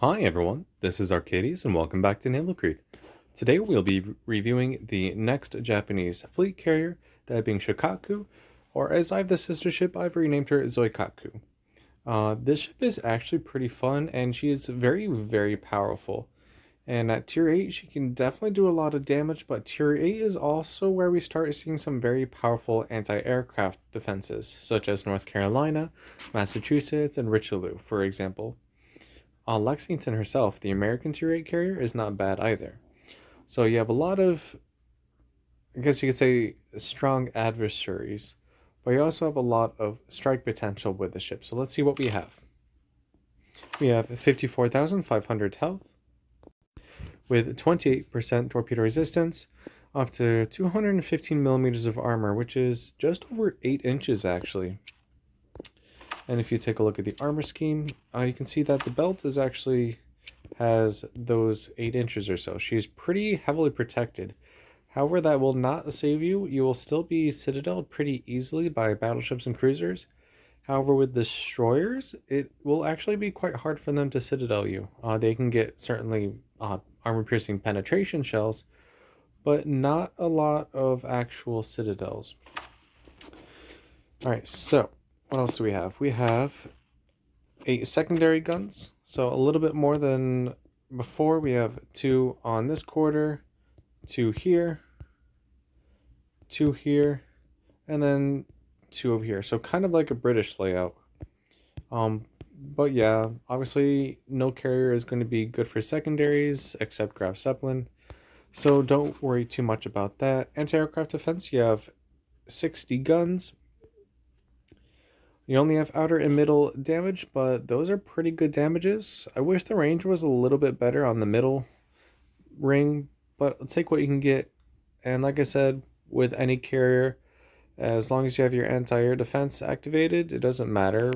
Hi everyone, this is Arcades and welcome back to Naval. Today we'll be reviewing the next Japanese fleet carrier, that being Shokaku, or as I have the sister ship, I've renamed her Zuikaku. This ship is actually pretty fun and she is very, very powerful. And at tier 8 she can definitely do a lot of damage, but tier 8 is also where we start seeing some very powerful anti-aircraft defenses, such as North Carolina, Massachusetts, and Richelieu, for example. Lexington herself, the American tier 8 carrier, is not bad either. So you have a lot of, I guess you could say, strong adversaries, but you also have a lot of strike potential with the ship. So let's see what we have. We have 54,500 health, with 28% torpedo resistance, up to 215 millimeters of armor, which is just over 8 inches actually. And if you take a look at the armor scheme, you can see that the belt is actually has those 8 inches or so. She's pretty heavily protected. However, that will not save you. You will still be citadeled pretty easily by battleships and cruisers. However, with destroyers, it will actually be quite hard for them to citadel you. They can get certainly armor-piercing penetration shells, but not a lot of actual citadels. Alright, so what else do we have? We have 8 secondary guns, so a little bit more than before. We have 2 on this quarter, 2 here, 2 here, and then 2 over here. So kind of like a British layout. But yeah, obviously no carrier is going to be good for secondaries except Graf Zeppelin. So don't worry too much about that. Anti-aircraft defense, you have 60 guns. You only have outer and middle damage, but those are pretty good damages. I wish the range was a little bit better on the middle ring, but I'll take what you can get. And like I said, with any carrier, as long as you have your anti-air defense activated, it doesn't matter.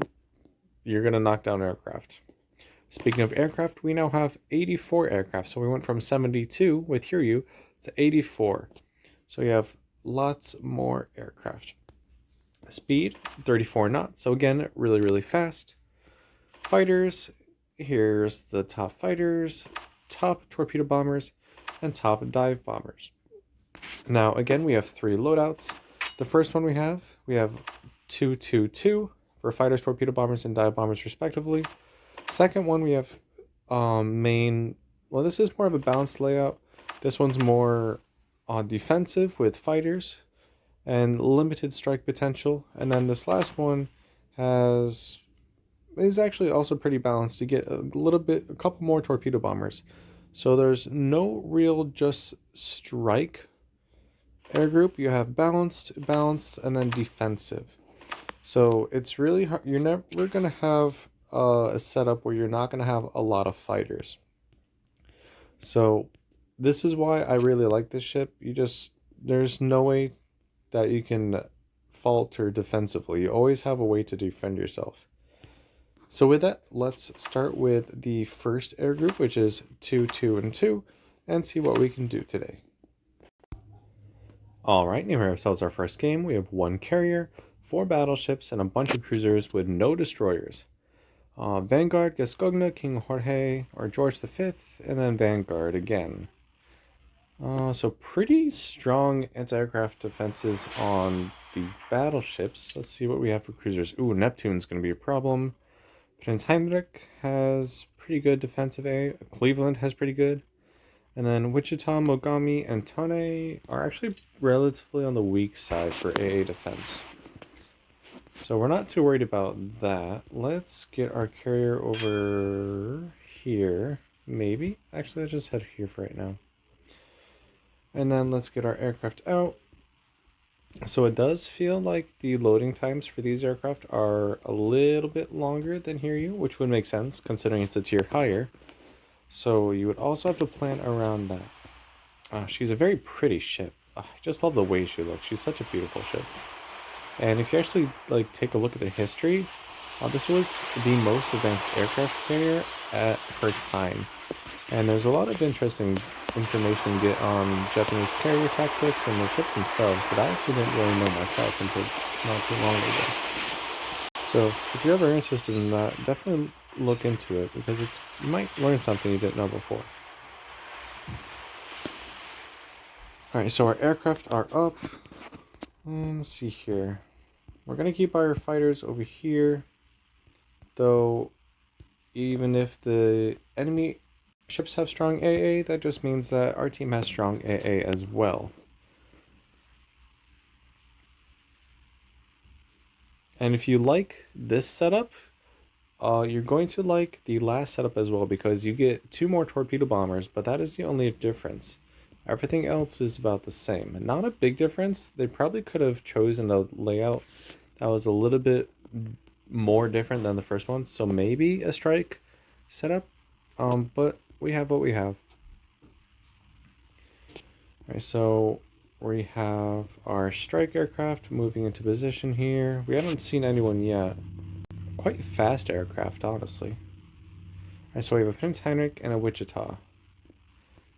You're going to knock down aircraft. Speaking of aircraft, we now have 84 aircraft. So we went from 72 with Hiryu to 84. So we have lots more aircraft. Speed, 34 knots. So again, really, really fast. Fighters, here's the top fighters, top torpedo bombers, and top dive bombers. Now, again, we have 3 loadouts. The first one we have 222 for fighters, torpedo bombers, and dive bombers respectively. Second one we have main, well, this is more of a balanced layout. This one's more defensive with fighters and limited strike potential. And then this last one is actually also pretty balanced to get a couple more torpedo bombers. So there's no real just strike air group. You have balanced, and then defensive. So it's really hard. You're never going to have a setup where you're not going to have a lot of fighters. So this is why I really like this ship. There's no way that you can falter defensively. You always have a way to defend yourself. So with that, let's start with the first air group, which is 2, 2, and 2, and see what we can do today. Alright, here ourselves our first game. We have 1 carrier, 4 battleships, and a bunch of cruisers with no destroyers. Vanguard, Gascogna, King Jorge, or George V, and then Vanguard again. So pretty strong anti-aircraft defenses on the battleships. Let's see what we have for cruisers. Ooh, Neptune's going to be a problem. Prince Heinrich has pretty good defensive A. Cleveland has pretty good. And then Wichita, Mogami, and Tone are actually relatively on the weak side for AA defense. So we're not too worried about that. Let's get our carrier over here. Maybe. Actually, let's just head here for right now. And then let's get our aircraft out. So it does feel like the loading times for these aircraft are a little bit longer than Hiryu, which would make sense considering it's a tier higher. So you would also have to plan around that. She's a very pretty ship. I just love the way she looks. She's such a beautiful ship. And if you actually take a look at the history, this was the most advanced aircraft carrier at her time. And there's a lot of interesting information you get on Japanese carrier tactics and the ships themselves that I actually didn't really know myself until not too long ago. So if you're ever interested in that, definitely look into it because you might learn something you didn't know before. Alright, so our aircraft are up. Let's see here. We're going to keep our fighters over here, though even if the enemy ships have strong AA, that just means that our team has strong AA as well. And if you like this setup, you're going to like the last setup as well because you get 2 more torpedo bombers, but that is the only difference. Everything else is about the same. Not a big difference. They probably could have chosen a layout that was a little bit more different than the first one, so maybe a strike setup, but we have what we have. Alright, so we have our strike aircraft moving into position here. We haven't seen anyone yet. Quite fast aircraft, honestly. Alright, so we have a Prince Heinrich and a Wichita.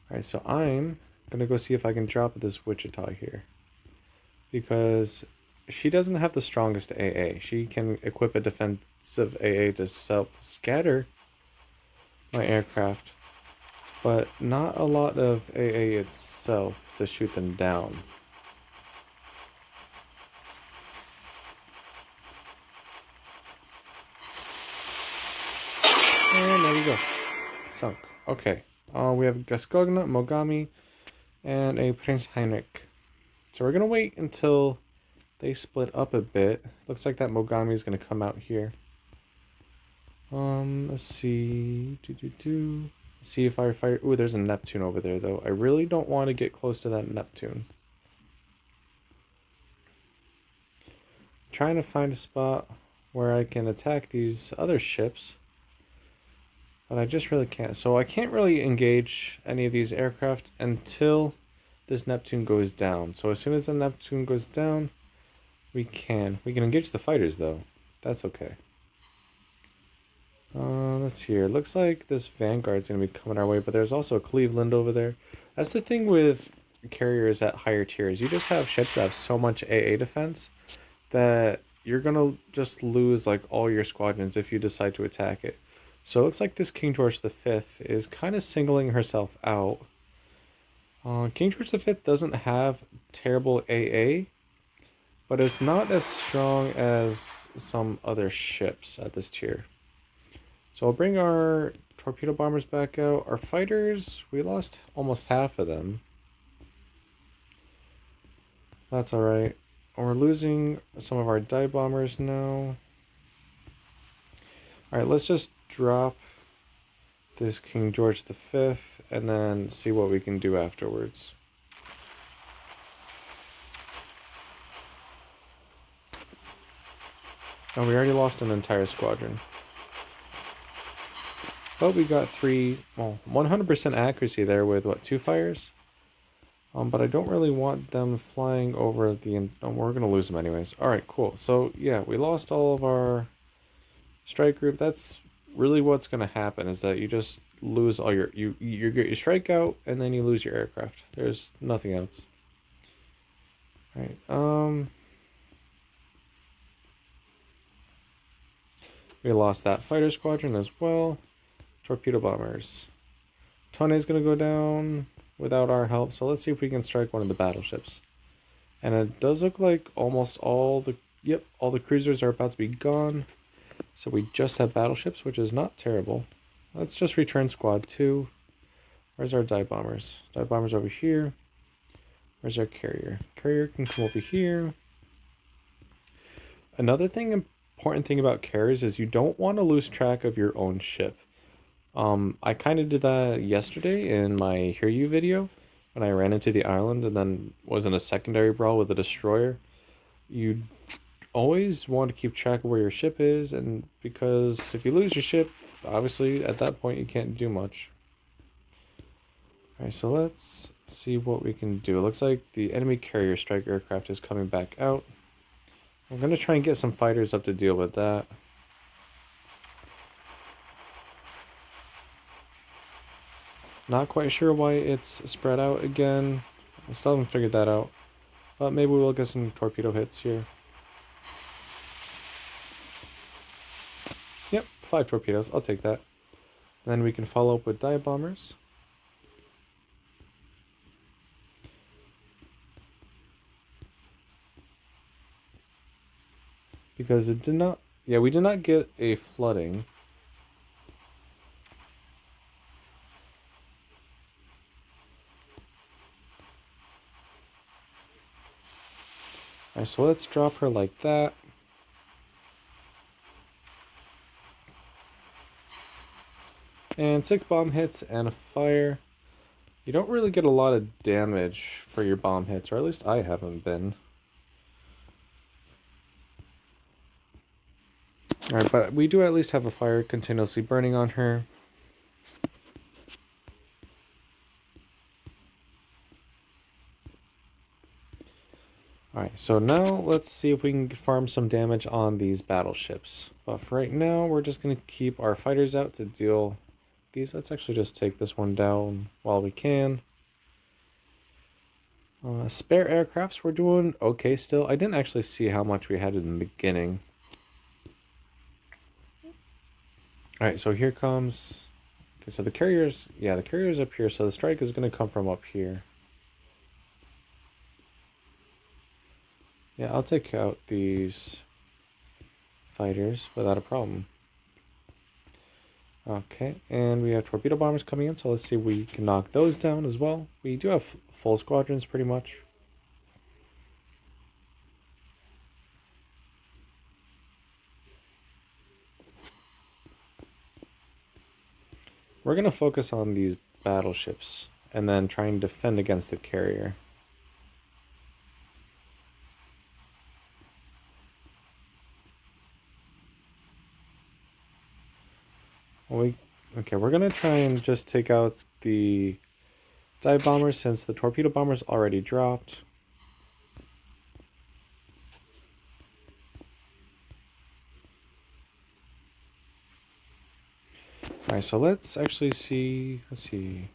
Alright, so I'm gonna go see if I can drop this Wichita here, because she doesn't have the strongest AA. She can equip a defensive AA to scatter my aircraft, but not a lot of AA itself to shoot them down. And there we go. Sunk. Okay. We have Gaskogna, Mogami, and a Prince Heinrich. So we're going to wait until they split up a bit. Looks like that Mogami is going to come out here. Let's see. See if I fire. Ooh, there's a Neptune over there, though. I really don't want to get close to that Neptune. Trying to find a spot where I can attack these other ships, but I just really can't. So I can't really engage any of these aircraft until this Neptune goes down. So as soon as the Neptune goes down, we can engage the fighters, though. That's okay. Let's see here. It looks like this Vanguard's going to be coming our way, but there's also a Cleveland over there. That's the thing with carriers at higher tiers. You just have ships that have so much AA defense that you're going to just lose like all your squadrons if you decide to attack it. So it looks like this King George V is kind of singling herself out. King George V doesn't have terrible AA, but it's not as strong as some other ships at this tier. So I'll bring our torpedo bombers back out. Our fighters, we lost almost half of them. That's alright. We're losing some of our dive bombers now. Alright, let's just drop this King George V and then see what we can do afterwards. Oh, we already lost an entire squadron. But we got 100% accuracy there with, what, 2 fires? But I don't really want them flying over the... Oh, we're going to lose them anyways. Alright, cool. So, yeah, we lost all of our strike group. That's really what's going to happen, is that you just lose all your... You get your strike out, and then you lose your aircraft. There's nothing else. Alright, we lost that fighter squadron as well. Torpedo bombers. Tone is going to go down without our help, so let's see if we can strike one of the battleships. And it does look like almost all the... Yep, all the cruisers are about to be gone. So we just have battleships, which is not terrible. Let's just return squad 2. Where's our dive bombers? Dive bombers over here. Where's our carrier? Carrier can come over here. Another important thing about carriers is you don't want to lose track of your own ship. I kind of did that yesterday in my Hear You video when I ran into the island and then was in a secondary brawl with a destroyer. You always want to keep track of where your ship is, and because if you lose your ship, obviously at that point you can't do much. Alright, so let's see what we can do. It looks like the enemy carrier strike aircraft is coming back out. I'm going to try and get some fighters up to deal with that. Not quite sure why it's spread out again. I still haven't figured that out. But maybe we'll get some torpedo hits here. Yep, 5 torpedoes. I'll take that. And then we can follow up with dive bombers. Because it did not... Yeah, we did not get a flooding. Alright, so let's drop her like that. And 6 bomb hits and a fire. You don't really get a lot of damage for your bomb hits, or at least I haven't been. Alright, but we do at least have a fire continuously burning on her. Alright, so now let's see if we can farm some damage on these battleships. But for right now, we're just going to keep our fighters out to deal these. Let's actually just take this one down while we can. Spare aircrafts, we're doing okay still. I didn't actually see how much we had in the beginning. Alright, so here comes... Okay, so the carrier's... Yeah, the carrier's up here, so the strike is going to come from up here. Yeah, I'll take out these fighters without a problem. Okay, and we have torpedo bombers coming in, so let's see if we can knock those down as well. We do have full squadrons, pretty much. We're going to focus on these battleships, and then try and defend against the carrier. Okay, we're going to try and just take out the dive bombers since the torpedo bombers already dropped. Alright, so let's actually see... Let's see.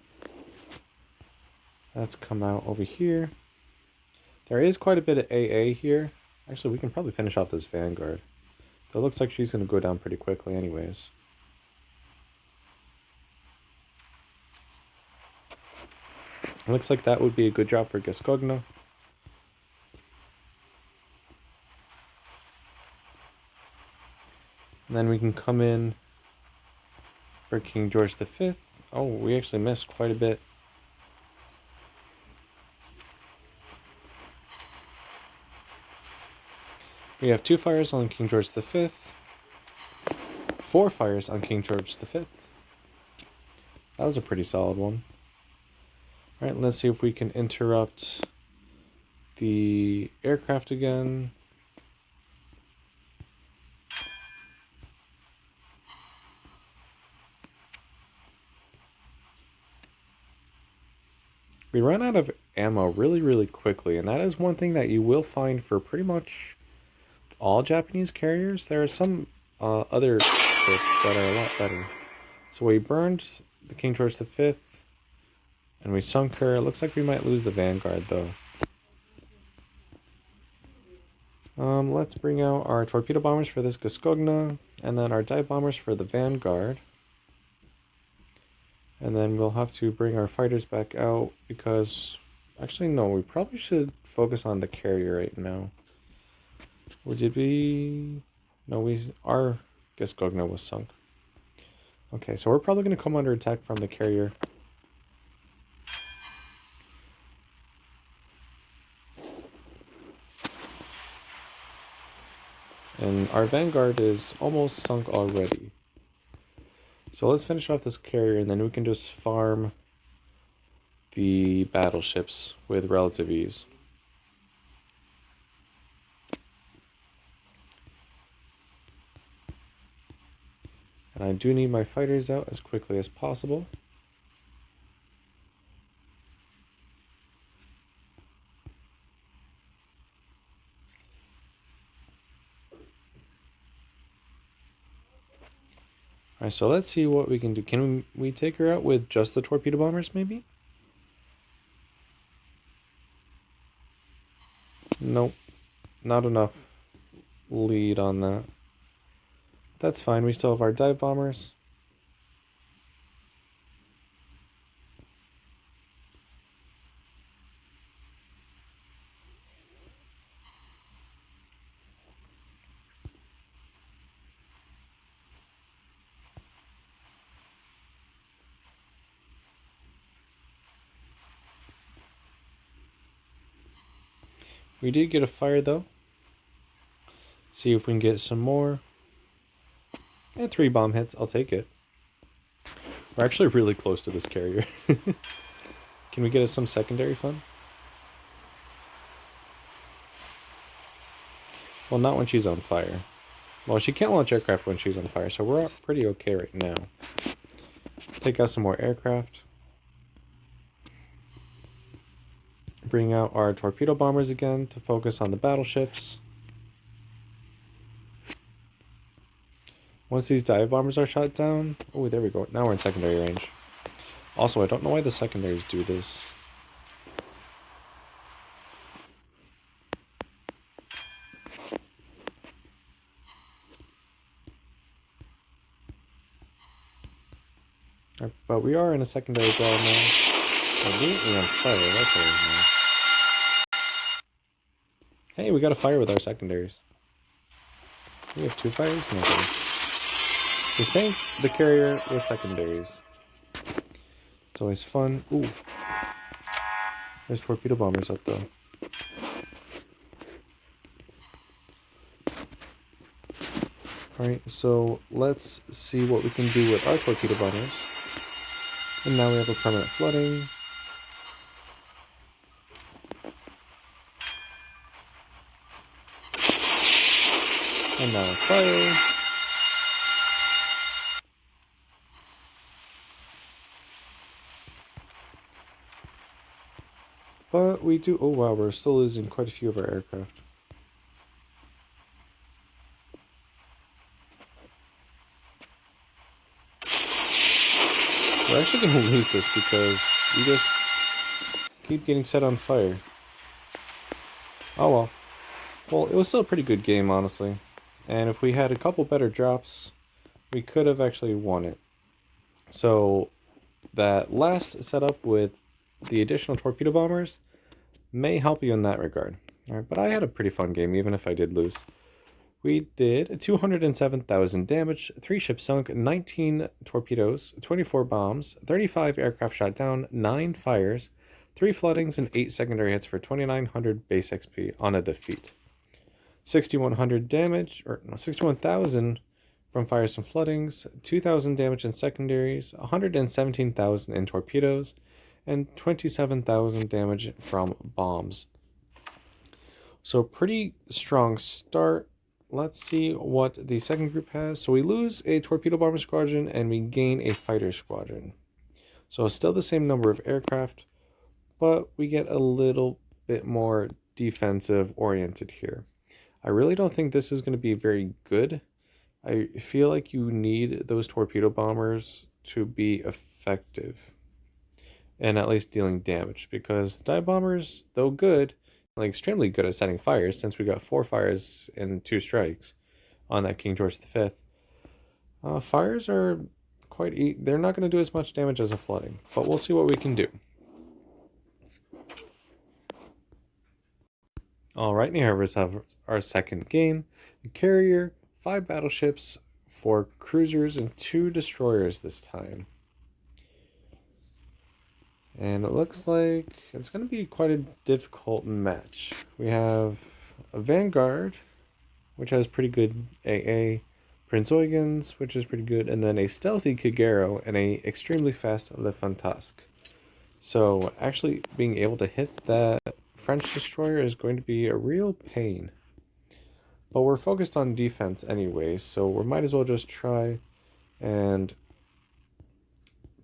Let's come out over here. There is quite a bit of AA here. Actually, we can probably finish off this Vanguard. It looks like she's going to go down pretty quickly anyways. Looks like that would be a good job for Gascogno. And then we can come in for King George V. Oh, we actually missed quite a bit. We have 2 fires on King George V. 4 fires on King George V. That was a pretty solid one. Alright, let's see if we can interrupt the aircraft again. We run out of ammo really quickly, and that is one thing that you will find for pretty much all Japanese carriers. There are some other ships that are a lot better. So we burned the King George V, and we sunk her. It looks like we might lose the Vanguard, though. Let's bring out our torpedo bombers for this Gascogna, and then our dive bombers for the Vanguard. And then we'll have to bring our fighters back out because... Actually, no, we probably should focus on the carrier right now. Or did we... No, our Gascogna was sunk. Okay, so we're probably going to come under attack from the carrier. And our Vanguard is almost sunk already. So let's finish off this carrier and then we can just farm the battleships with relative ease. And I do need my fighters out as quickly as possible. Alright, so let's see what we can do. Can we take her out with just the torpedo bombers, maybe? Nope. Not enough lead on that. That's fine, we still have our dive bombers. We did get a fire though. See if we can get some more. And 3 bomb hits, I'll take it. We're actually really close to this carrier. Can we get us some secondary fun? Well, not when she's on fire. Well, she can't launch aircraft when she's on fire, so we're pretty okay right now. Let's take out some more aircraft. Bring out our torpedo bombers again to focus on the battleships. Once these dive bombers are shot down... Oh, there we go. Now we're in secondary range. Also, I don't know why the secondaries do this. But we are in a secondary battle now. Immediately on fire, that's always nice. Hey, we got a fire with our secondaries. We have 2 fires? No thanks. We sank the carrier with secondaries. It's always fun. Ooh. There's torpedo bombers up though. Alright, so let's see what we can do with our torpedo bombers. And now we have a permanent flooding. And now a fire. But we do... Oh wow, we're still losing quite a few of our aircraft. We're actually going to lose this because we just keep getting set on fire. Oh well. Well, it was still a pretty good game, honestly. And if we had a couple better drops, we could have actually won it. So, that last setup with the additional torpedo bombers may help you in that regard. Alright, but I had a pretty fun game, even if I did lose. We did 207,000 damage, 3 ships sunk, 19 torpedoes, 24 bombs, 35 aircraft shot down, 9 fires, 3 floodings, and 8 secondary hits for 2,900 base XP on a defeat. 6,100 damage, or no, 61,000 from fires and floodings, 2,000 damage in secondaries, 117,000 in torpedoes, and 27,000 damage from bombs. So pretty strong start. Let's see what the second group has. So we lose a torpedo bomber squadron and we gain a fighter squadron. So still the same number of aircraft, but we get a little bit more defensive oriented here. I really don't think this is going to be very good. I feel like you need those torpedo bombers to be effective and at least dealing damage, because dive bombers, though good, like extremely good at setting fires, since we got 4 fires and 2 strikes on that King George V. Fires are they're not going to do as much damage as a flooding, but we'll see what we can do. Alright, here we have our second game. A carrier, 5 battleships, 4 cruisers, and 2 destroyers this time. And it looks like it's going to be quite a difficult match. We have a Vanguard, which has pretty good AA, Prince Eugen's, which is pretty good, and then a stealthy Kagero and a extremely fast Le Fantasque. So actually being able to hit that French destroyer is going to be a real pain. But we're focused on defense anyway, so we might as well just try and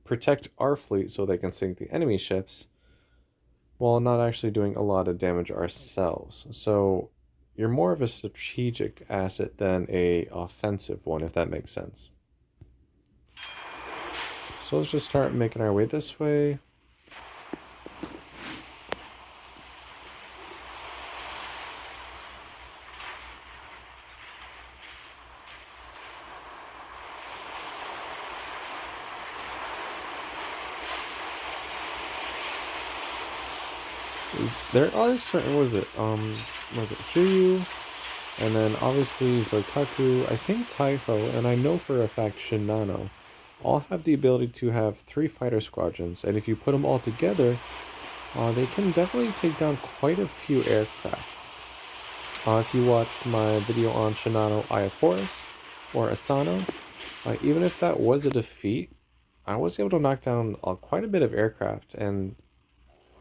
protect our fleet so they can sink the enemy ships while not actually doing a lot of damage ourselves. So you're more of a strategic asset than a offensive one, if that makes sense. So let's just start making our way this way. There are certain, was it Hiryu, and then obviously Zoikaku, I think Taiho, and I know for a fact Shinano, all have the ability to have 3 fighter squadrons, and if you put them all together, they can definitely take down quite a few aircraft. If you watched my video on Shinano Eye of Horus, or Asano, even if that was a defeat, I was able to knock down quite a bit of aircraft, and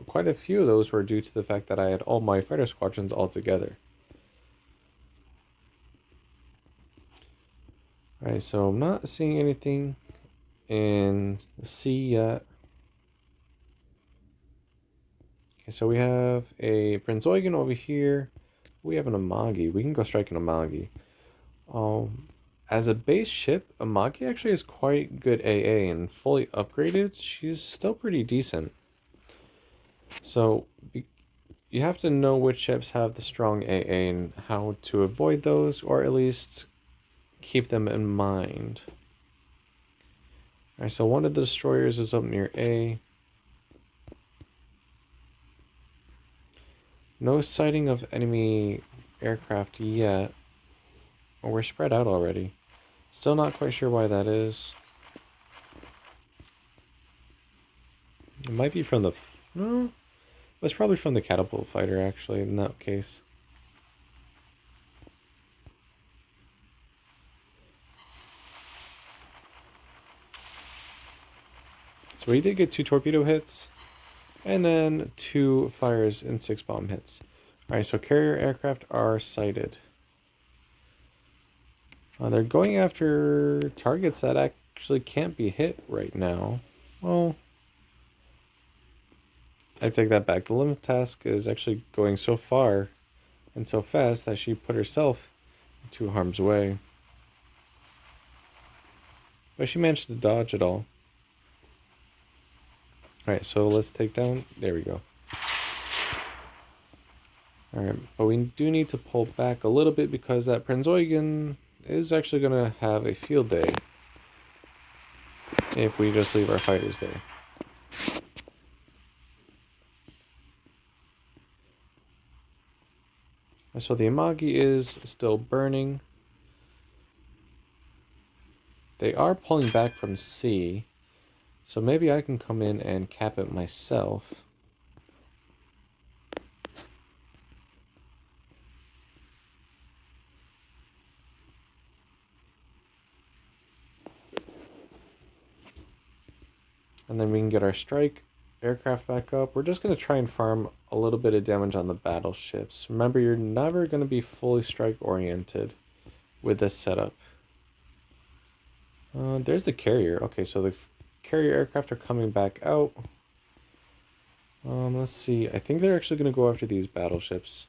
quite a few of those were due to the fact that I had all my fighter squadrons all together. Alright, so I'm not seeing anything in the sea yet. Okay, so we have a Prince Eugen over here. We have an Amagi. We can go strike an Amagi. As a base ship, Amagi actually has quite good AA, and fully upgraded, she's still pretty decent. So you have to know which ships have the strong AA and how to avoid those, or at least keep them in mind. Alright, so one of the destroyers is up near A. No sighting of enemy aircraft yet. Oh, we're spread out already. Still not quite sure why that is. It might be from the... No, it's probably from the catapult fighter, actually, in that case. So we did get 2 torpedo hits, and then 2 fires and 6 bomb hits. Alright, so carrier aircraft are sighted. They're going after targets that actually can't be hit right now. Well, I take that back. The limit task is actually going so far and so fast that she put herself into harm's way. But she managed to dodge it all. Alright, so let's take down... There we go. Alright, but we do need to pull back a little bit because that Prince Eugen is actually going to have a field day if we just leave our fighters there. So the Amagi is still burning. They are pulling back from C, so maybe I can come in and cap it myself. And then we can get our strike aircraft back up. We're just going to try and farm a little bit of damage on the battleships. Remember, you're never going to be fully strike oriented with this setup. There's the carrier. Okay, so the carrier aircraft are coming back out. Let's see. I think they're actually going to go after these battleships.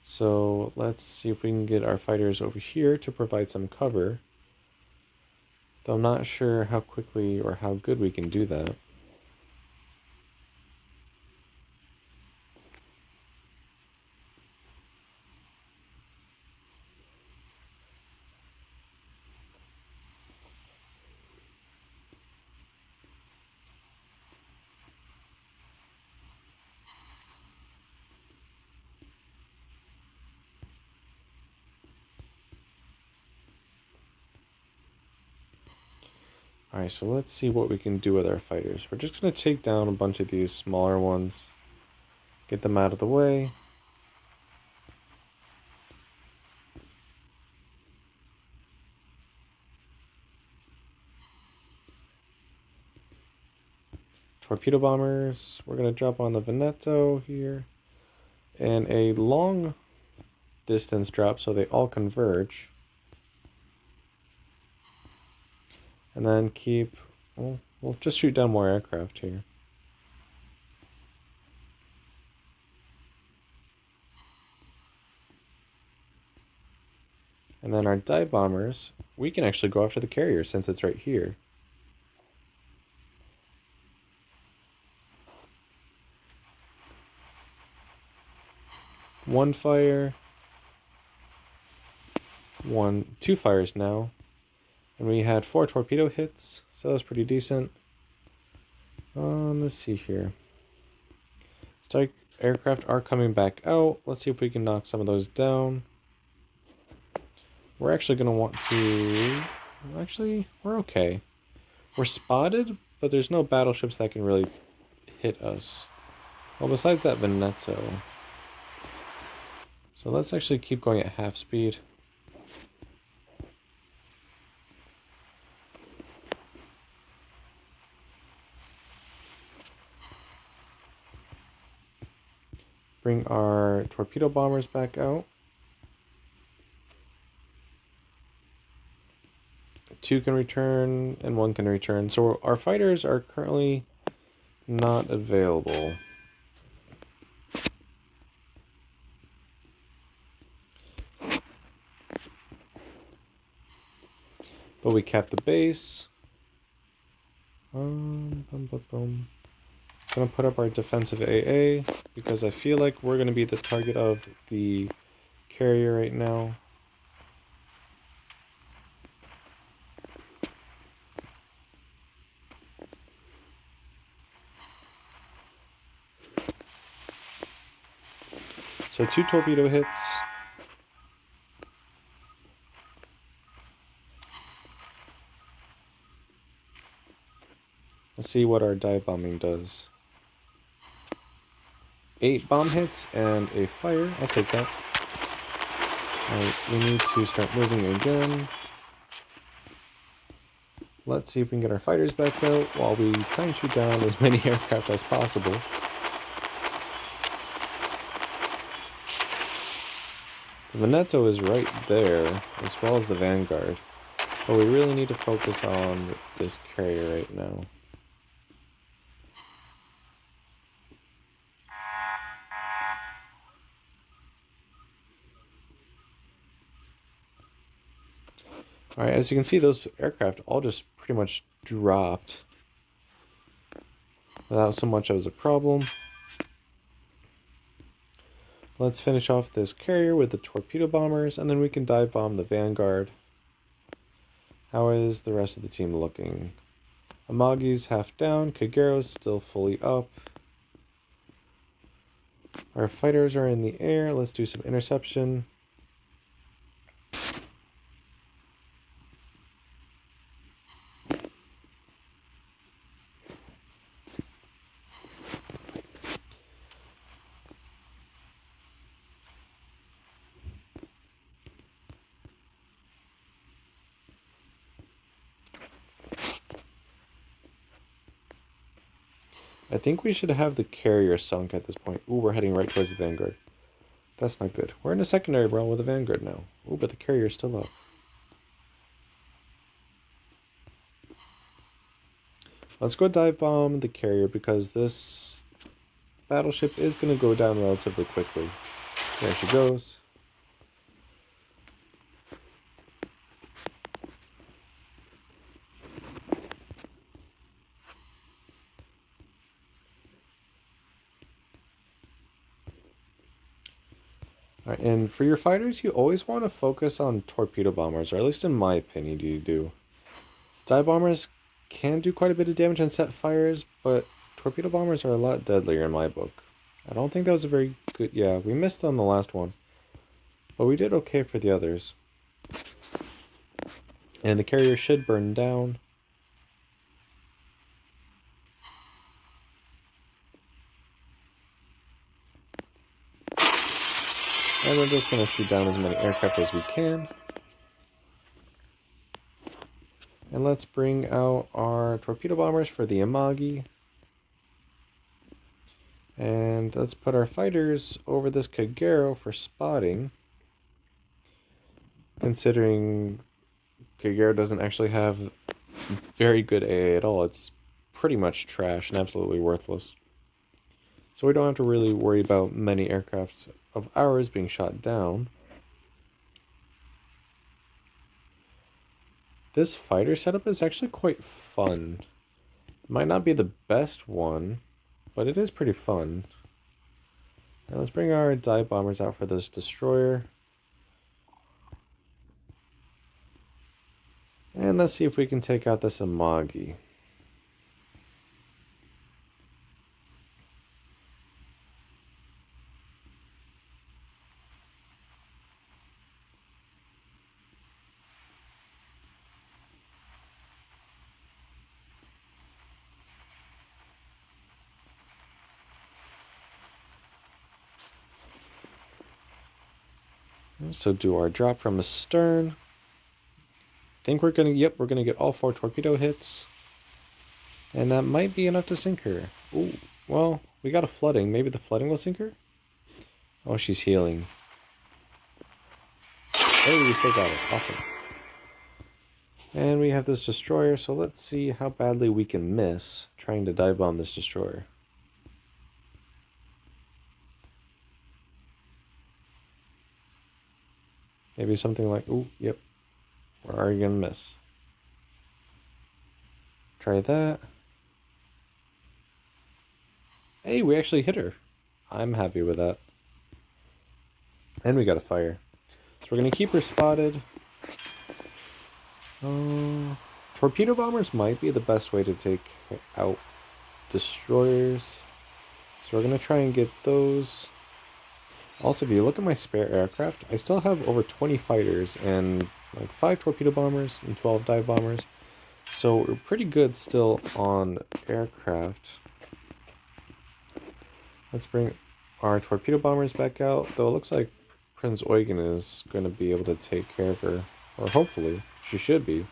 So let's see if we can get our fighters over here to provide some cover. Though I'm not sure how quickly or how good we can do that. Alright, so let's see what we can do with our fighters. We're just going to take down a bunch of these smaller ones. Get them out of the way. Torpedo bombers. We're going to drop on the Veneto here. And a long distance drop so they all converge. And then keep... Well, we'll just shoot down more aircraft here. And then our dive bombers, we can actually go after the carrier since it's right here. One fire. Two fires now. And we had 4 torpedo hits, so that was pretty decent. Let's see here. Strike aircraft are coming back out. Let's see if we can knock some of those down. We're actually going to want to... Actually, we're okay. We're spotted, but there's no battleships that can really hit us. Well, besides that Veneto. So let's actually keep going at half speed. Bring our torpedo bombers back out. 2 can return and 1 can return. So our fighters are currently not available. But we capped the base. Gonna put up our defensive AA because I feel like we're gonna be the target of the carrier right now. So 2 torpedo hits. Let's see what our dive bombing does. 8 bomb hits and a fire. I'll take that. Alright, we need to start moving again. Let's see if we can get our fighters back out while we try and shoot down as many aircraft as possible. The Veneto is right there, as well as the Vanguard. But we really need to focus on this carrier right now. Alright, as you can see, those aircraft all just pretty much dropped without so much as a problem. Let's finish off this carrier with the torpedo bombers, and then we can dive bomb the Vanguard. How is the rest of the team looking? Amagi's half down, Kagero's still fully up. Our fighters are in the air. Let's do some interception. I think we should have the carrier sunk at this point. Ooh, we're heading right towards the Vanguard. That's not good. We're in a secondary run with the Vanguard now. Ooh, but the carrier's still up. Let's go dive bomb the carrier because this battleship is going to go down relatively quickly. There she goes. Alright, and for your fighters, you always want to focus on torpedo bombers, or at least in my opinion, you do. Dive bombers can do quite a bit of damage and set fires, but torpedo bombers are a lot deadlier in my book. I don't think that was a very good... Yeah, we missed on the last one, but we did okay for the others. And the carrier should burn down. And we're just going to shoot down as many aircraft as we can. And let's bring out our torpedo bombers for the Amagi. And let's put our fighters over this Kagero for spotting. Considering Kagero doesn't actually have very good AA at all. It's pretty much trash and absolutely worthless. So we don't have to really worry about many aircraft of ours being shot down. This fighter setup is actually quite fun. It might not be the best one, but it is pretty fun. Now let's bring our dive bombers out for this destroyer. And let's see if we can take out this Amagi. So do our drop from the stern. Think we're gonna, yep, we're gonna get all 4 torpedo hits. And that might be enough to sink her. Ooh, well, we got a flooding. Maybe the flooding will sink her? Oh, she's healing. Hey, we still got it. Awesome. And we have this destroyer, so let's see how badly we can miss trying to dive bomb this destroyer. Maybe something like, ooh, yep. Where are you gonna miss? Try that. Hey, we actually hit her. I'm happy with that. And we got a fire. So we're gonna keep her spotted. Torpedo bombers might be the best way to take out destroyers. So we're gonna try and get those. Also, if you look at my spare aircraft, I still have over 20 fighters and like 5 torpedo bombers and 12 dive bombers. So we're pretty good still on aircraft. Let's bring our torpedo bombers back out, though it looks like Prince Eugen is going to be able to take care of her. Or hopefully, she should be.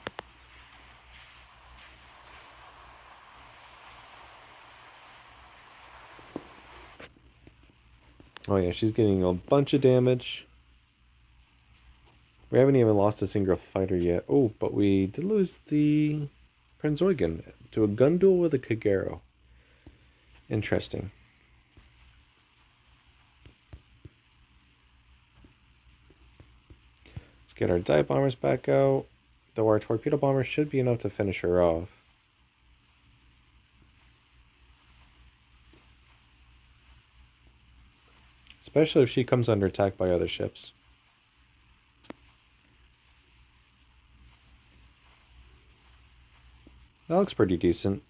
Oh yeah, she's getting a bunch of damage. We haven't even lost a single fighter yet. Oh, but we did lose the Prince Eugen to a gun duel with a Kagero. Interesting. Let's get our dive bombers back out, though our torpedo bombers should be enough to finish her off. Especially if she comes under attack by other ships. That looks pretty decent.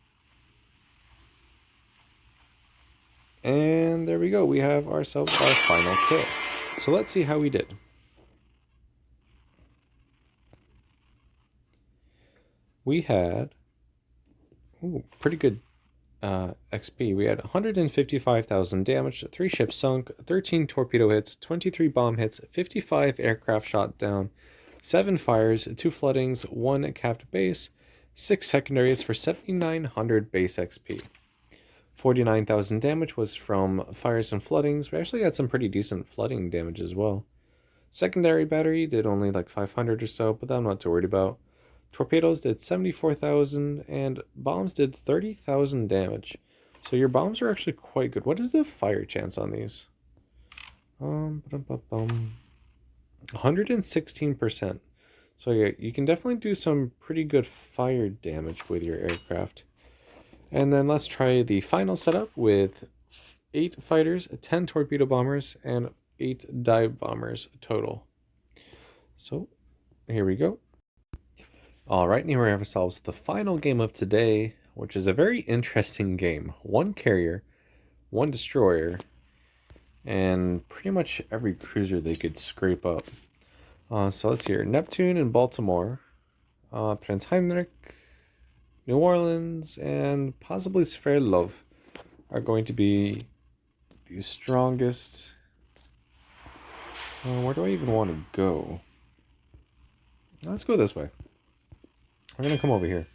And there we go. We have ourselves our final kill. So let's see how we did. We had pretty good XP. We had 155,000 damage, 3 ships sunk, 13 torpedo hits, 23 bomb hits, 55 aircraft shot down, 7 fires, 2 floodings, 1 capped base, 6 secondary hits for 7,900 base XP. 49,000 damage was from fires and floodings. We actually had some pretty decent flooding damage as well. Secondary battery did only like 500 or so, but that I'm not too worried about. Torpedoes did 74,000 and bombs did 30,000 damage. So your bombs are actually quite good. What is the fire chance on these? 116%. So yeah, you can definitely do some pretty good fire damage with your aircraft. And then let's try the final setup with 8 fighters, 10 torpedo bombers, and 8 dive bombers total. So here we go. Alright, and here we have ourselves the final game of today, which is a very interesting game. 1 carrier, 1 destroyer, and pretty much every cruiser they could scrape up. So let's see here. Neptune and Baltimore, Prince Heinrich, New Orleans, and possibly Sverdlov are going to be the strongest. Where do I even want to go? Let's go this way. We're going to come over here.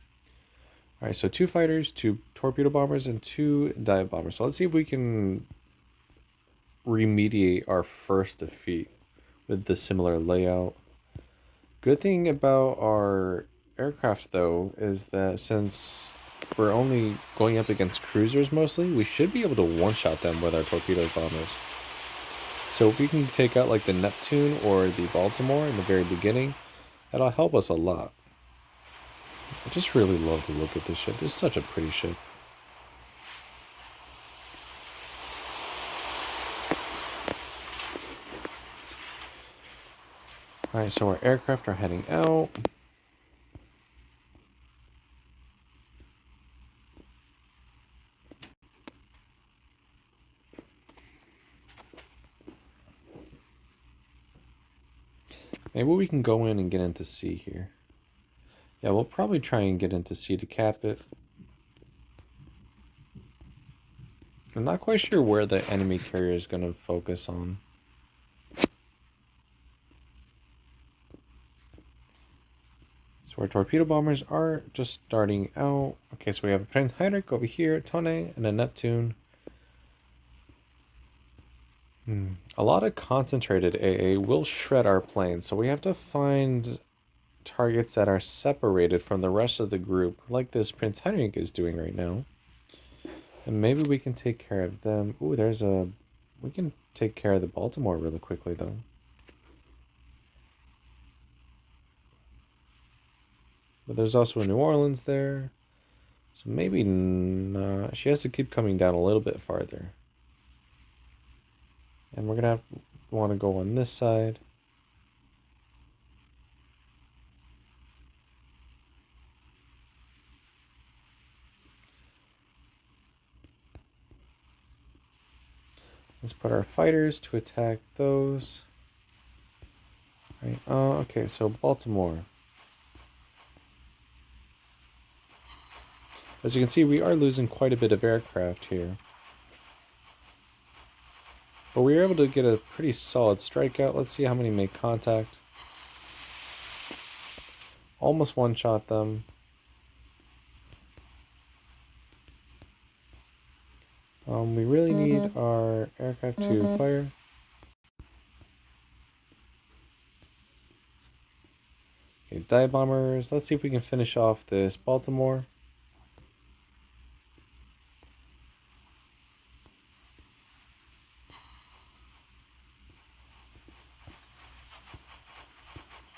Alright, so 2 fighters, 2 torpedo bombers, and 2 dive bombers. So let's see if we can remediate our first defeat with the similar layout. Good thing about our aircraft, though, is that since we're only going up against cruisers mostly, we should be able to one-shot them with our torpedo bombers. So if we can take out like the Neptune or the Baltimore in the very beginning, that'll help us a lot. I just really love to look at this ship. This is such a pretty ship. Alright, so our aircraft are heading out. Maybe we can go in and get into sea here. Yeah, we'll probably try and get into sea to cap it. I'm not quite sure where the enemy carrier is going to focus on. So our torpedo bombers are just starting out. Okay, so we have a Prince Heinrich over here, Tone, and a Neptune. A lot of concentrated AA will shred our planes, so we have to find targets that are separated from the rest of the group, like this Prince Heinrich is doing right now. And maybe we can take care of them. Ooh, we can take care of the Baltimore really quickly, though. But there's also a New Orleans there. So maybe not. She has to keep coming down a little bit farther. And we're going to want to go on this side. Let's put our fighters to attack those. Right. Okay, so Baltimore. As you can see, we are losing quite a bit of aircraft here. But we were able to get a pretty solid strikeout. Let's see how many make contact. Almost one-shot them. We really need our aircraft to fire. Okay, dive bombers. Let's see if we can finish off this Baltimore.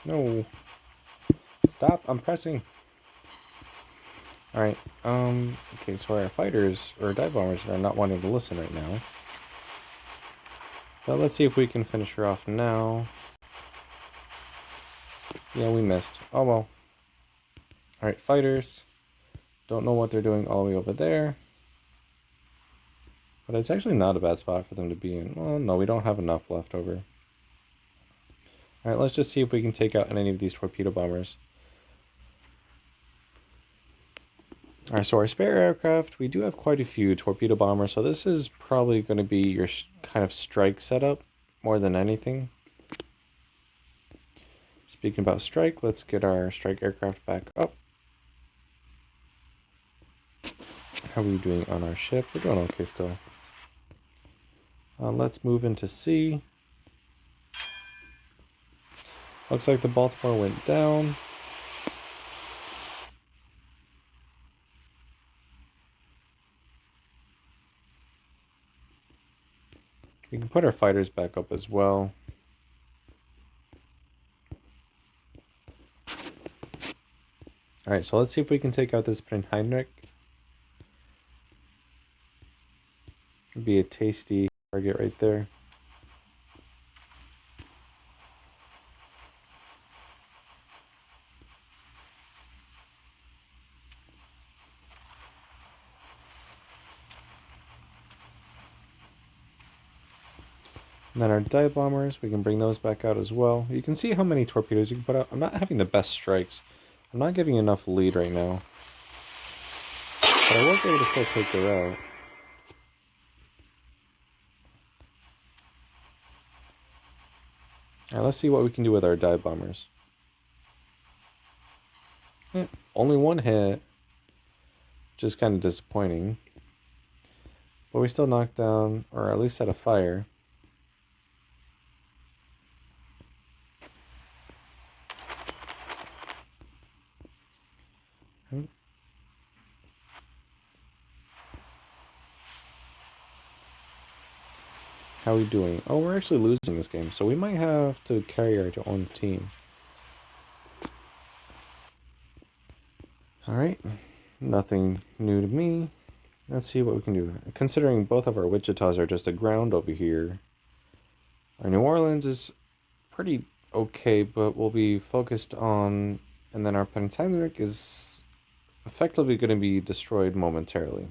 No. Stop, I'm pressing. Alright, okay, so our fighters, or dive bombers, are not wanting to listen right now. But let's see if we can finish her off now. Yeah, we missed. Oh well. Alright, fighters. Don't know what they're doing all the way over there. But it's actually not a bad spot for them to be in. Well, no, we don't have enough left over. Alright, let's just see if we can take out any of these torpedo bombers. Alright, so our spare aircraft, we do have quite a few torpedo bombers, so this is probably going to be your kind of strike setup more than anything. Speaking about strike, let's get our strike aircraft back up. How are we doing on our ship? We're doing okay still. Let's move into sea. Looks like the Baltimore went down. We can put our fighters back up as well. Alright, so let's see if we can take out this Prince Heinrich. It'd be a tasty target right there. And then our dive bombers, we can bring those back out as well. You can see how many torpedoes you can put out. I'm not having the best strikes. I'm not giving enough lead right now. But I was able to still take her out. Alright, let's see what we can do with our dive bombers. Only one hit, which is kind of disappointing. But we still knocked down, or at least set a fire. How are we doing? Oh, we're actually losing this game, so we might have to carry our own team. Alright, nothing new to me. Let's see what we can do. Considering both of our Wichitas are just aground over here, our New Orleans is pretty okay, but we'll be focused on... And then our Prince Heinrich is effectively going to be destroyed momentarily.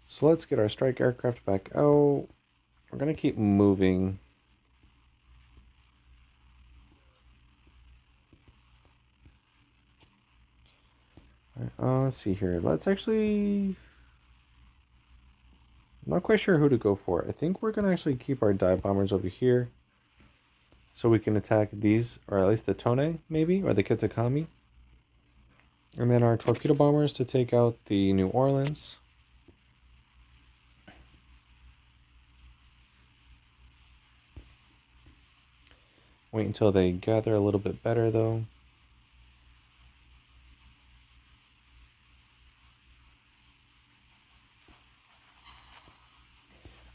So let's get our strike aircraft back out. We're going to keep moving. Alright, let's see here. Let's actually... I'm not quite sure who to go for. I think we're going to actually keep our dive bombers over here. So we can attack these, or at least the Tone, maybe, or the Kitakami. And then our torpedo bombers to take out the New Orleans. Wait until they gather a little bit better, though.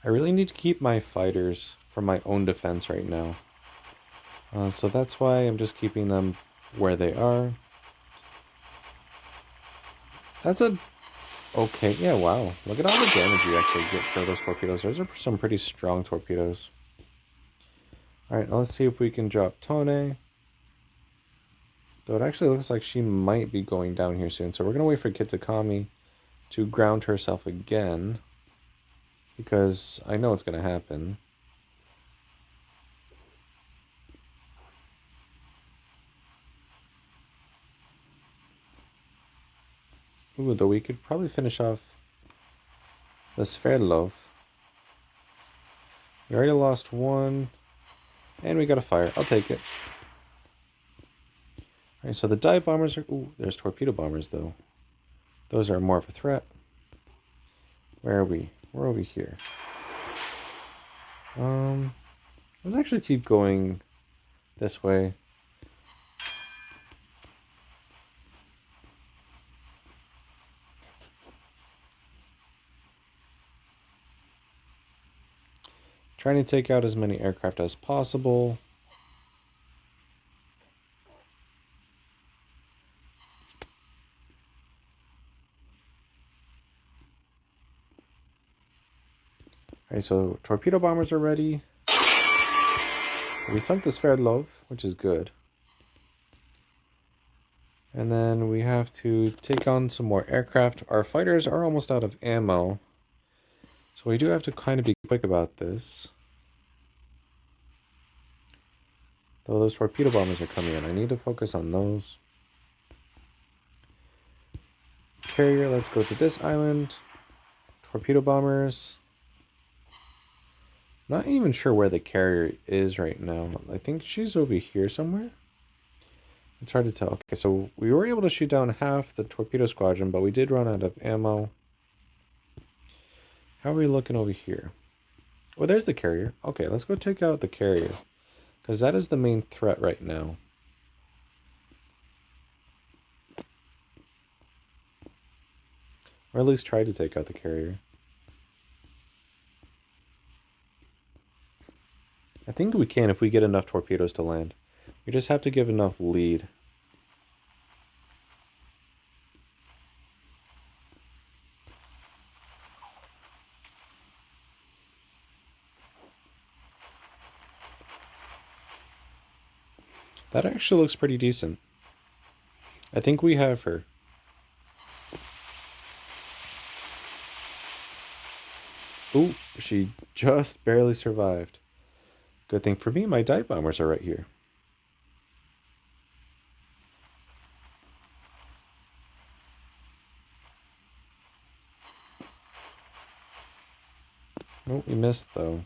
I really need to keep my fighters for my own defense right now. So that's why I'm just keeping them where they are. That's a... Okay, yeah, wow. Look at all the damage you actually get for those torpedoes. Those are some pretty strong torpedoes. Alright, let's see if we can drop Tone. Though it actually looks like she might be going down here soon. So we're going to wait for Kitakami to ground herself again. Because I know it's going to happen. Ooh, though we could probably finish off the Sverdlov. We already lost one. And we got a fire. I'll take it. Alright, so the dive bombers are... Ooh, there's torpedo bombers, though. Those are more of a threat. Where are we? We're over here. Let's actually keep going this way. Trying to take out as many aircraft as possible. Alright, so torpedo bombers are ready. We sunk the Sverdlov, which is good. And then we have to take on some more aircraft. Our fighters are almost out of ammo. So we do have to kind of be quick about this. Though those torpedo bombers are coming in. I need to focus on those. Carrier, let's go to this island. Torpedo bombers. Not even sure where the carrier is right now. I think she's over here somewhere. It's hard to tell. Okay, so we were able to shoot down half the torpedo squadron, but we did run out of ammo. How are we looking over here? Oh, there's the carrier. Okay, let's go take out the carrier. Because that is the main threat right now. Or at least try to take out the carrier. I think we can if we get enough torpedoes to land. We just have to give enough lead. That actually looks pretty decent. I think we have her. Ooh, she just barely survived. Good thing for me, my dive bombers are right here. Oh, we missed though.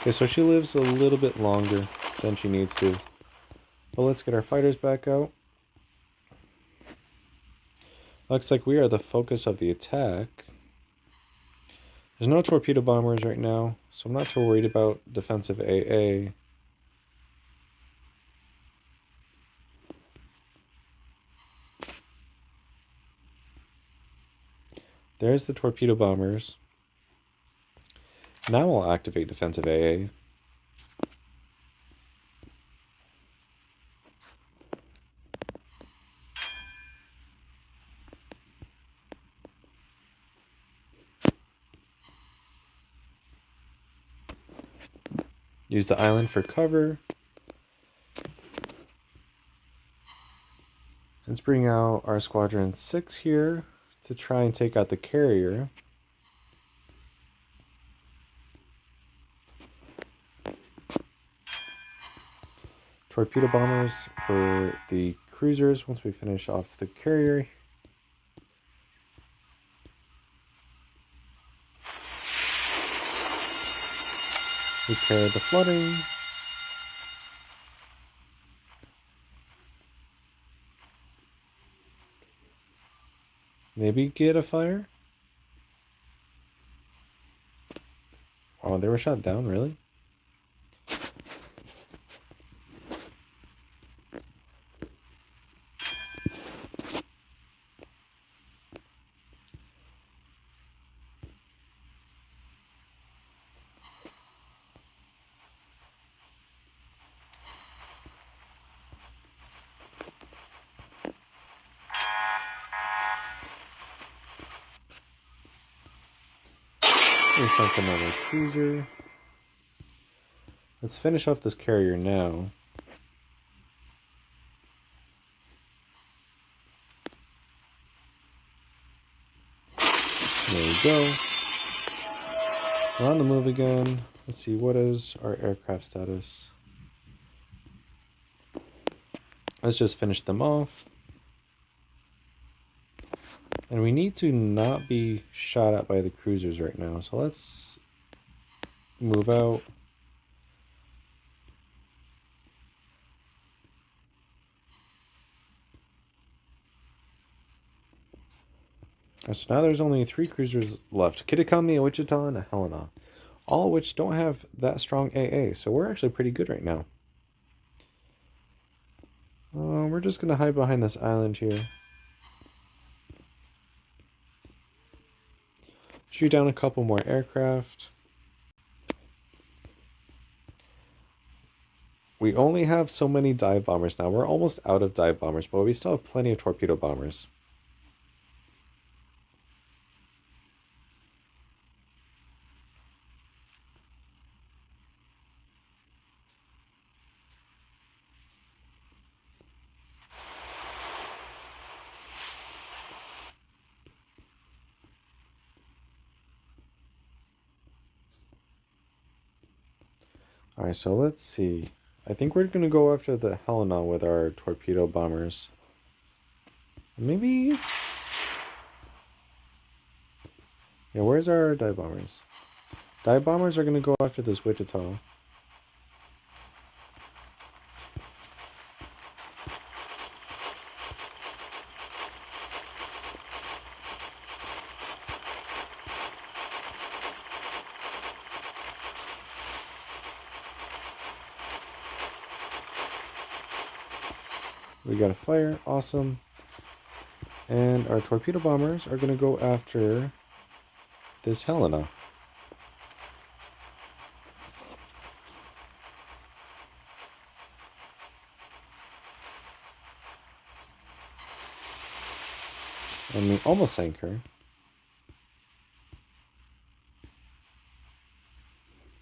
Okay, so she lives a little bit longer than she needs to. But let's get our fighters back out. Looks like we are the focus of the attack. There's no torpedo bombers right now, so I'm not too worried about defensive AA. There's the torpedo bombers. Now I'll activate defensive AA. Use the island for cover. Let's bring out our Squadron 6 here to try and take out the carrier. Torpedo bombers for the cruisers once we finish off the carrier. Repair the flooding. Maybe get a fire? Oh, they were shot down, really? We sunk another cruiser. Let's finish off this carrier now. There we go. We're on the move again. Let's see, what is our aircraft status? Let's just finish them off. And we need to not be shot at by the cruisers right now. So let's move out. So now there's only 3 cruisers left. Kitakami, Wichita, and Helena. All of which don't have that strong AA. So we're actually pretty good right now. We're just going to hide behind this island here. Shoot down a couple more aircraft. We only have so many dive bombers now. We're almost out of dive bombers, but we still have plenty of torpedo bombers. Alright, so let's see. I think we're going to go after the Helena with our torpedo bombers. Maybe... Yeah, where's our dive bombers? Dive bombers are going to go after this Wichita. We got a fire, awesome. And our torpedo bombers are going to go after this Helena. And we almost sank her.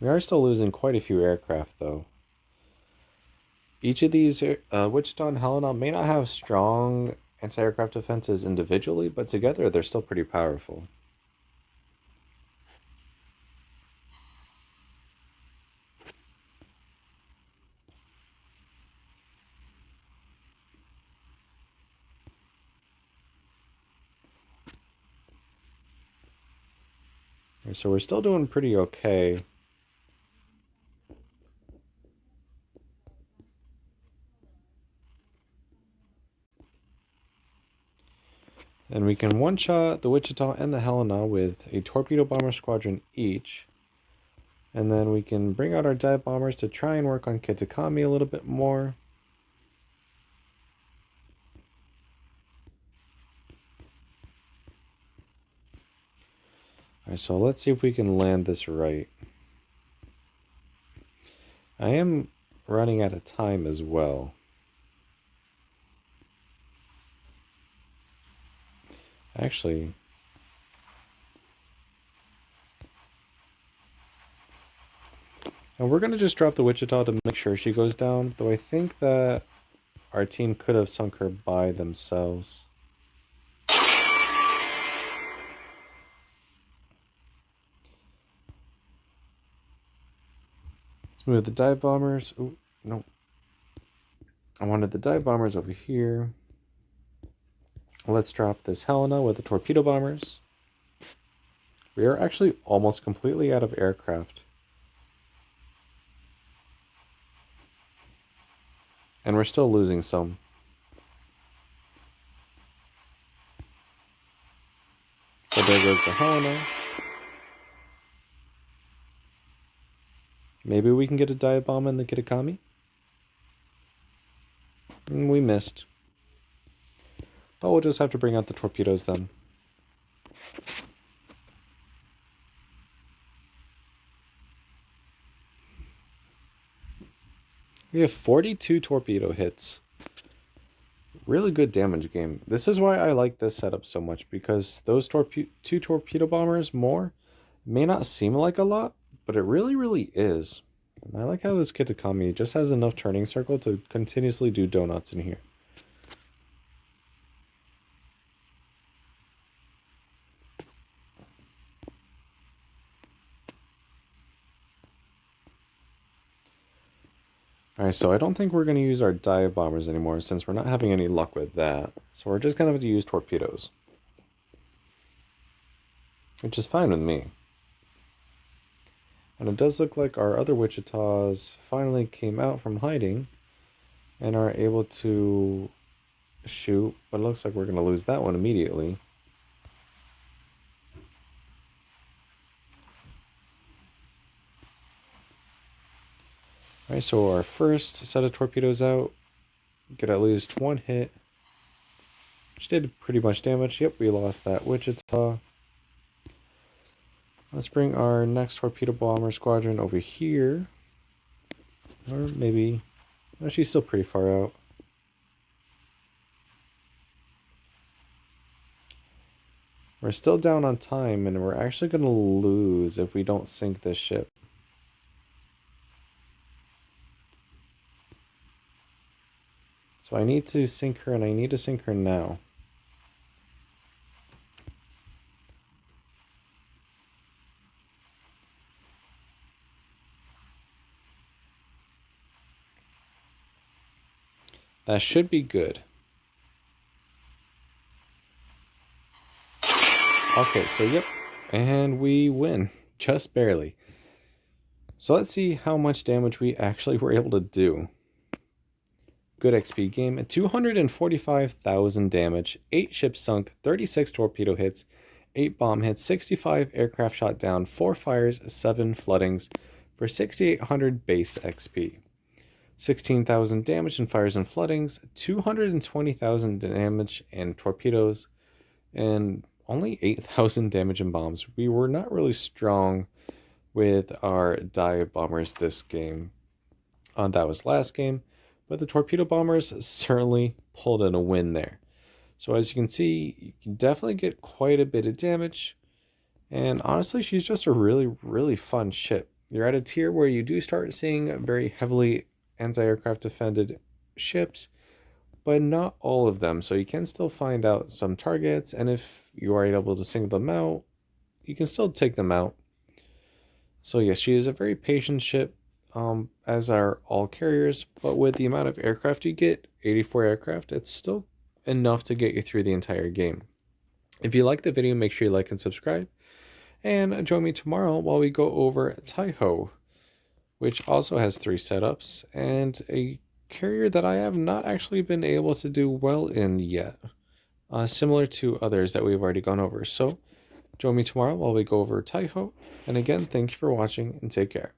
We are still losing quite a few aircraft, though. Each of these, Wichita and Helena, may not have strong anti-aircraft defenses individually, but together they're still pretty powerful. So we're still doing pretty okay. And we can one-shot the Wichita and the Helena with a torpedo bomber squadron each. And then we can bring out our dive bombers to try and work on Kitakami a little bit more. Alright, so let's see if we can land this right. I am running out of time as well. Actually, and we're going to just drop the Wichita to make sure she goes down, though I think that our team could have sunk her by themselves. Let's move the dive bombers. Oh, no. I wanted the dive bombers over here. Let's drop this Helena with the torpedo bombers. We are actually almost completely out of aircraft. And we're still losing some. But there goes the Helena. Maybe we can get a dive bomb in the Kitakami? We missed. But we'll just have to bring out the torpedoes then. We have 42 torpedo hits. Really good damage game. This is why I like this setup so much, because those two torpedo bombers more may not seem like a lot, but it really is. And I like how this Kitakami just has enough turning circle to continuously do donuts in here. Alright, so I don't think we're going to use our dive bombers anymore since we're not having any luck with that. So we're just going to have to use torpedoes. Which is fine with me. And it does look like our other Wichitas finally came out from hiding and are able to shoot, but it looks like we're going to lose that one immediately. Alright, so our first set of torpedoes out, get at least one hit, which did pretty much damage. Yep, we lost that Wichita. Let's bring our next torpedo bomber squadron over here. Or maybe, no, she's still pretty far out. We're still down on time, and we're actually going to lose if we don't sink this ship. So I need to sink her, and I need to sink her now. That should be good. Okay, so yep, and we win, just barely. So let's see how much damage we actually were able to do. Good XP game, 245,000 damage, 8 ships sunk, 36 torpedo hits, 8 bomb hits, 65 aircraft shot down, 4 fires, 7 floodings, for 6,800 base XP. 16,000 damage in fires and floodings, 220,000 damage in torpedoes, and only 8,000 damage in bombs. We were not really strong with our dive bombers this game. That was last game, but the torpedo bombers certainly pulled in a win there. So as you can see, you can definitely get quite a bit of damage, and honestly, she's just a really fun ship. You're at a tier where you do start seeing very heavily anti-aircraft defended ships, but not all of them. So you can still find out some targets, and if you are able to single them out, you can still take them out. So yes, she is a very patient ship, as are all carriers, but with the amount of aircraft you get, 84 aircraft, it's still enough to get you through the entire game. If you like the video, make sure you like and subscribe, and join me tomorrow while we go over Taiho, which also has 3 setups, and a carrier that I have not actually been able to do well in yet, similar to others that we've already gone over. So join me tomorrow while we go over Taiho, and again, thank you for watching and take care.